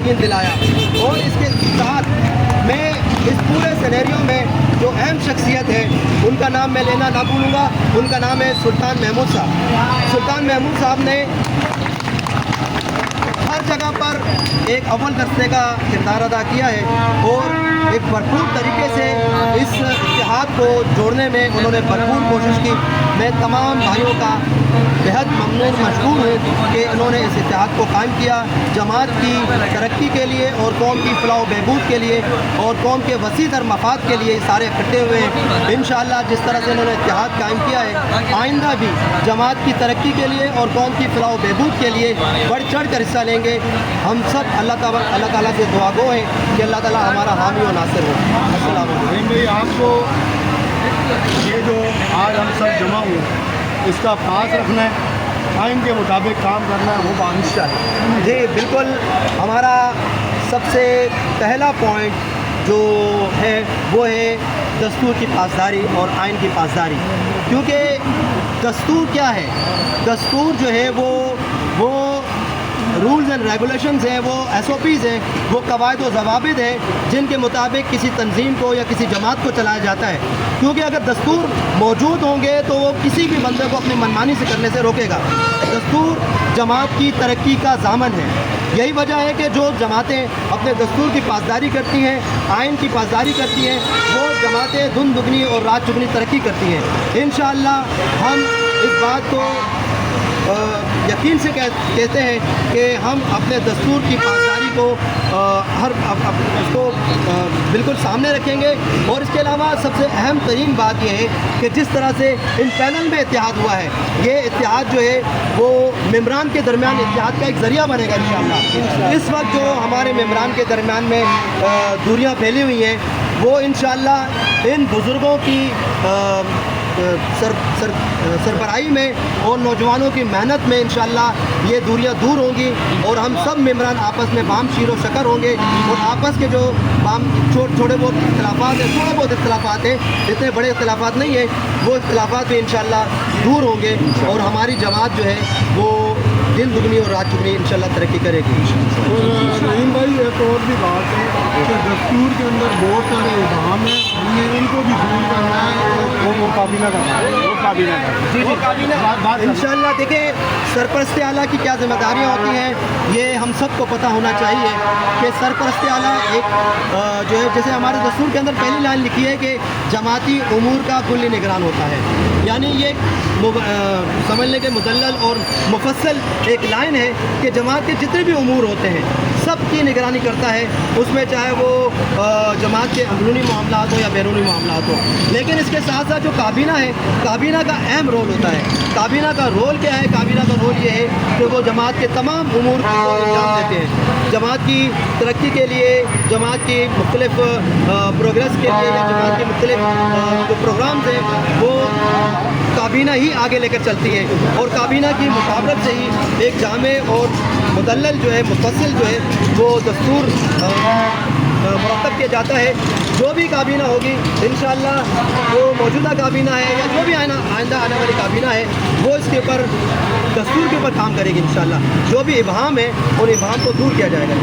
یقین دلایا. اور اس کے ساتھ میں اس پورے سینیریو میں جو اہم شخصیت ہے ان کا نام میں لینا نہ بھولوں گا. ان کا نام ہے سلطان محمود صاحب. سلطان محمود صاحب نے ہر جگہ پر ایک اول درجے کا کردار ادا کیا ہے اور ایک بھرپور طریقے سے اس اتحاد کو جوڑنے میں انہوں نے بھرپور کوشش کی. میں تمام بھائیوں کا بہت ممنون مشکور ہوں کہ انہوں نے اس اتحاد کو قائم کیا جماعت کی ترقی کے لیے اور قوم کی فلاح و بہبود کے لیے اور قوم کے وسیع تر مفاد کے لیے سارے اکٹھے ہوئے ہیں. انشاءاللہ جس طرح سے انہوں نے اتحاد قائم کیا ہے آئندہ بھی جماعت کی ترقی کے لیے اور قوم کی فلاح و بہبود کے لیے بڑھ چڑھ کر حصہ لیں گے. ہم سب اللہ تعالیٰ سے دعا گو ہیں کہ اللہ تعالیٰ ہمارا حامی و ناصر ہو. السلام علیکم. رحیم بھائی، آپ کو یہ جو آج ہم سب جمع ہوئے اس کا خاص رکھنا ہے، آئین کے مطابق کام کرنا ہے، وہ بات ہے. جی بالکل. ہمارا سب سے پہلا پوائنٹ جو ہے وہ ہے دستور کی پاسداری اور آئین کی پاسداری. کیونکہ دستور کیا ہے؟ دستور جو ہے وہ رولز اینڈ ریگولیشنز ہیں، وہ ایس او پیز ہیں، وہ قواعد و ضوابط ہیں جن کے مطابق کسی تنظیم کو یا کسی جماعت کو چلایا جاتا ہے. کیونکہ اگر دستور موجود ہوں گے تو وہ کسی بھی بندے کو اپنی منمانی سے کرنے سے روکے گا. دستور جماعت کی ترقی کا ضامن ہے. یہی وجہ ہے کہ جو جماعتیں اپنے دستور کی پاسداری کرتی ہیں، آئین کی پاسداری کرتی ہیں، وہ جماعتیں دن دگنی اور رات چگنی ترقی کرتی ہیں. انشاءاللہ ہم اس بات کو یقین سے کہتے ہیں کہ ہم اپنے دستور کی پاسداری کو اس کو بالکل سامنے رکھیں گے. اور اس کے علاوہ سب سے اہم ترین بات یہ ہے کہ جس طرح سے ان پینل میں اتحاد ہوا ہے، یہ اتحاد جو ہے وہ ممبران کے درمیان اتحاد کا ایک ذریعہ بنے گا انشاءاللہ. اس وقت جو ہمارے ممبران کے درمیان میں دوریاں پھیلی ہوئی ہیں وہ انشاءاللہ ان بزرگوں کی سربراہی میں اور نوجوانوں کی محنت میں انشاءاللہ یہ دوریاں دور ہوں گی اور ہم سب ممبران آپس میں بام شیر و شکر ہوں گے. اور آپس کے جو چھوٹے بہت اختلافات ہیں، اتنے بڑے اختلافات نہیں ہیں، وہ اختلافات بھی انشاءاللہ دور ہوں گے اور ہماری جماعت جو ہے وہ دن دگنی اور رات چگنی انشاءاللہ ترقی کرے گی. اور رحیم بھائی ایک اور بھی بات ہے کہ دستور کے اندر بہت سارے ابہام ہیں، ہم نے ان کو بھی دور کرنا ہے اور وہ کابینہ کرنا ہے. انشاءاللہ دیکھیں سرپرست اعلیٰ کی کیا ذمہ داریاں ہوتی ہیں یہ ہم سب کو پتہ ہونا چاہیے کہ سرپرست اعلیٰ ایک جو ہے جیسے ہمارے دستور کے اندر پہلی لائن لکھی ہے کہ جماعتی امور کا کلی نگران ہوتا ہے. یعنی یہ سمجھ لیں کہ مدلل اور مفصل ایک لائن ہے کہ جماعت کے جتنے بھی امور ہوتے ہیں سب کی نگرانی کرتا ہے، اس میں چاہے وہ جماعت کے اندرونی معاملات ہو یا بیرونی معاملات ہو. لیکن اس کے ساتھ ساتھ جو کابینہ ہے، کابینہ کا اہم رول ہوتا ہے. کابینہ کا رول کیا ہے؟ کابینہ کا رول یہ ہے کہ وہ جماعت کے تمام امور کو انجام دیتے ہیں. جماعت کی ترقی کے لیے، جماعت کی مختلف پروگریس کے لیے یا جماعت کے مختلف جو پروگرامز ہیں وہ کابینہ ہی آگے لے کر چلتی ہے. اور کابینہ کی مشاورت سے ہی ایک جامع اور مدلل جو ہے، مفصل جو ہے وہ دستور مرتب کیا جاتا ہے. جو بھی کابینہ ہوگی انشاءاللہ وہ موجودہ کابینہ ہے یا جو بھی آئندہ آنے والی کابینہ ہے وہ اس کے اوپر دستور کے اوپر کام کرے گی انشاءاللہ. جو بھی ابہام ہے ان ابہام کو دور کیا جائے گا.